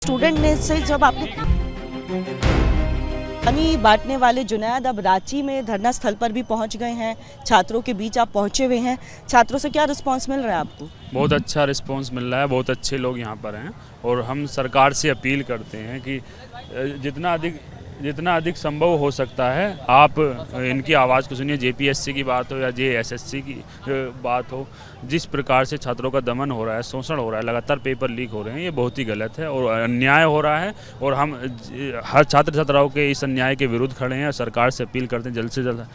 Student ने से जब आपने पानी बांटने वाले जुनैद अब रांची में धरना स्थल पर भी पहुंच गए हैं। छात्रों के बीच आप पहुंचे हुए हैं, छात्रों से क्या रिस्पांस मिल रहा है आपको? बहुत अच्छा रिस्पांस मिल रहा है, बहुत अच्छे लोग यहाँ पर हैं और हम सरकार से अपील करते हैं कि जितना अधिक संभव हो सकता है आप इनकी आवाज़ को सुनिए। जेपीएससी की बात हो या जेएसएससी की बात हो, जिस प्रकार से छात्रों का दमन हो रहा है, शोषण हो रहा है, लगातार पेपर लीक हो रहे हैं, ये बहुत ही गलत है और अन्याय हो रहा है और हम हर छात्र छात्राओं के इस अन्याय के विरुद्ध खड़े हैं। सरकार से अपील करते हैं जल्द से जल्द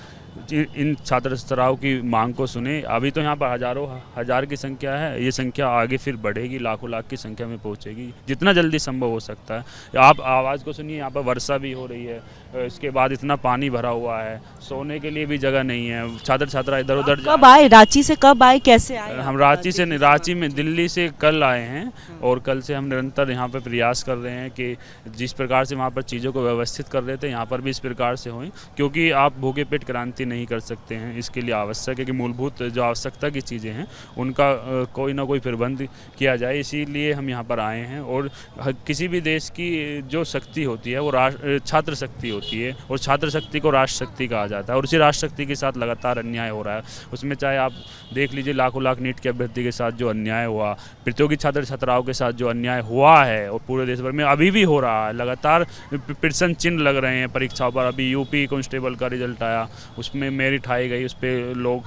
इन छात्र छात्राओं की मांग को सुने। अभी तो यहाँ पर हजारों हजार की संख्या है, ये संख्या आगे फिर बढ़ेगी, लाखों लाख की संख्या में पहुँचेगी। जितना जल्दी संभव हो सकता है आप आवाज़ को सुनिए। यहाँ पर वर्षा भी हो रही है, इसके बाद इतना पानी भरा हुआ है, सोने के लिए भी जगह नहीं है। छात्र छात्रा इधर उधर कब आए? रांची से कब आए, कैसे आए? हम रांची में दिल्ली से कल आए हैं और कल से हम निरंतर यहाँ पर प्रयास कर रहे हैं कि जिस प्रकार से वहाँ पर चीज़ों को व्यवस्थित कर रहे थे यहाँ पर भी इस प्रकार से हों, क्योंकि आप भूखे पेट क्रांति नहीं कर सकते हैं। इसके लिए आवश्यक है कि मूलभूत जो आवश्यकता की चीज़ें हैं उनका कोई ना कोई प्रबंध किया जाए। इसीलिए हम यहाँ पर आए हैं और किसी भी देश की जो शक्ति होती है वो छात्र शक्ति होती है और छात्र शक्ति को राष्ट्र शक्ति कहा जाता है और उसी राष्ट्र शक्ति के साथ लगातार अन्याय हो रहा है। उसमें चाहे आप देख लीजिए लाखों लाख नीट के अभ्यर्थी के साथ जो अन्याय हुआ, प्रतियोगी छात्र छात्राओं के साथ जो अन्याय हुआ है और पूरे देश भर में अभी भी हो रहा है। लगातार प्रश्न चिन्ह लग रहे हैं परीक्षाओं पर। अभी यूपी कांस्टेबल का रिजल्ट आया, उसमें मेरिट आई गई, उस पर लोग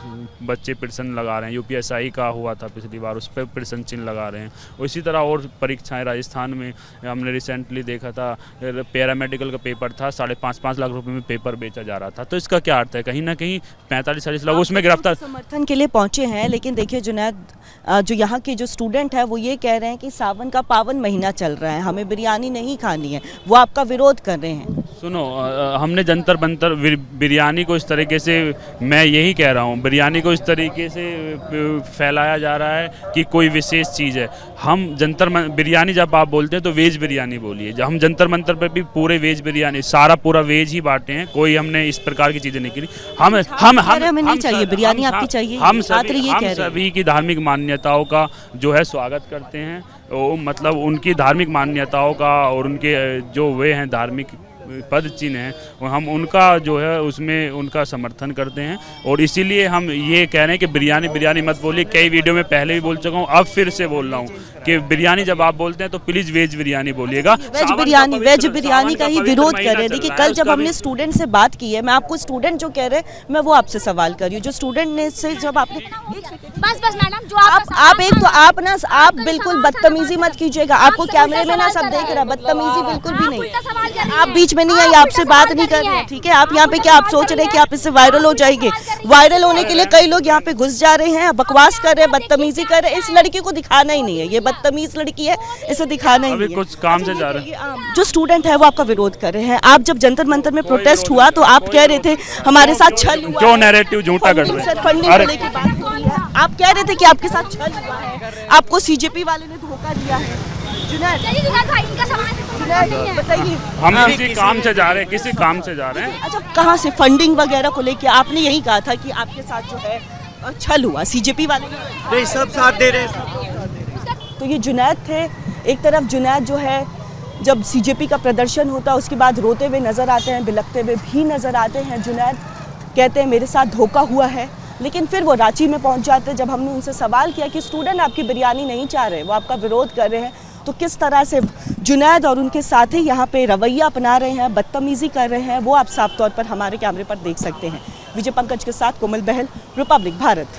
बच्चे प्रश्न लगा रहे हैं। यूपीएसआई का हुआ था पिछली बार, उस पर प्रश्न चिन्ह लगा रहे हैं। इसी तरह और परीक्षाएं राजस्थान में हमने रिसेंटली देखा था, पैरामेडिकल का पेपर था, 5.5 लाख रुपए में पेपर बेचा जा रहा था। तो इसका क्या अर्थ है? कहीं ना कहीं 45-40 लोग उसमें गिरफ्तार समर्थन के लिए पहुंचे हैं। लेकिन देखिए जुनैद, जो यहाँ के जो स्टूडेंट है वो ये कह रहे हैं कि सावन का पावन महीना चल रहा है, हमें बिरयानी नहीं खानी है, वो आपका विरोध कर रहे हैं। सुनो, हमने जंतर मंतर बिरयानी को इस तरीके से, मैं यही कह रहा हूँ, बिरयानी को इस तरीके से फैलाया जा रहा है कि कोई विशेष चीज़ है। हम बिरयानी जब आप बोलते हैं तो वेज बिरयानी बोलिए। जब हम जंतर मंतर पर भी पूरे वेज बिरयानी, सारा पूरा वेज ही बांटे हैं, कोई हमने इस प्रकार की चीज़ें नहीं की। हमें नहीं चाहिए बिरयानी, आपकी चाहिए। हम सभी की धार्मिक मान्यताओं का जो है स्वागत करते हैं, मतलब उनकी धार्मिक मान्यताओं का और उनके जो वे हैं धार्मिक पद चिन्ह हैं, हम उनका जो है उसमें उनका समर्थन करते हैं और इसीलिए हम ये कह रहे हैं कि बिरयानी मत बोलिए। कई वीडियो में पहले भी बोल चुका हूँ, अब फिर से बोल रहा हूँ कि बिरयानी जब आप बोलते हैं तो प्लीज़ वेज बिरयानी बोलिएगा। वेज बिरयानी का ही विरोध कर रहे हैं। देखिए कल जब हमने स्टूडेंट से बात की है, मैं आपको स्टूडेंट जो कह रहे हैं मैं वो आपसे सवाल कर रही हूँ। जो स्टूडेंट ने से जब आपने बस मैडम, जो आप एक तो आप बिल्कुल बदतमीजी मत कीजिएगा। आपको कैमरे में ना सब देख रहा, बदतमीजी बिल्कुल भी नहीं। आप बीच में नहीं है, आपसे बात नहीं कर रहे हैं, ठीक है? आप यहाँ पे क्या आप सोच रहे हैं कि आप इससे वायरल हो जाएंगे? वायरल होने के लिए कई लोग यहाँ पे घुस जा रहे हैं, बकवास कर रहे हैं, बदतमीजी कर रहे हैं। इस लड़की को दिखाना ही नहीं है, ये बदतमीज लड़की है, इसे दिखाना ही नहीं है। कुछ काम से जा रहे हैं। जो स्टूडेंट है वो आपका विरोध कर रहे हैं। आप जब जंतर मंतर में प्रोटेस्ट हुआ तो आप कह रहे थे हमारे साथ छल हुआ, क्यों नैरेटिव झूठा कर रहे हैं? फंडिंग को लेकर बात हो रही है, आप कह रहे थे कि आपके साथ छल हुआ है, आपको सीजेपी वाले ने धोखा दिया है। जुनैद बताइए, हम किसी काम से जा रहे हैं, किसी काम से जा रहे हैं। अच्छा, कहाँ से फंडिंग वगैरह को लेके आपने यही कहा था कि आपके साथ जो है छल हुआ, सीजेपी वाले नहीं, सब साथ दे रहे हैं। तो ये जुनैद थे। एक तरफ जुनैद जो है जब सीजेपी का प्रदर्शन होता है उसके बाद रोते हुए नजर आते हैं, बिलखते हुए भी नजर आते हैं। जुनैद कहते हैं मेरे साथ धोखा हुआ है, लेकिन फिर वो रांची में पहुंच जाते हैं। जब हमने उनसे सवाल किया कि स्टूडेंट आपकी बिरयानी नहीं चाह रहे, वो आपका विरोध कर रहे हैं, तो किस तरह से जुनैद और उनके साथी यहाँ पे रवैया अपना रहे हैं, बदतमीजी कर रहे हैं, वो आप साफ तौर पर हमारे कैमरे पर देख सकते हैं। विजय पंकज के साथ कोमल बहल, रिपब्लिक भारत।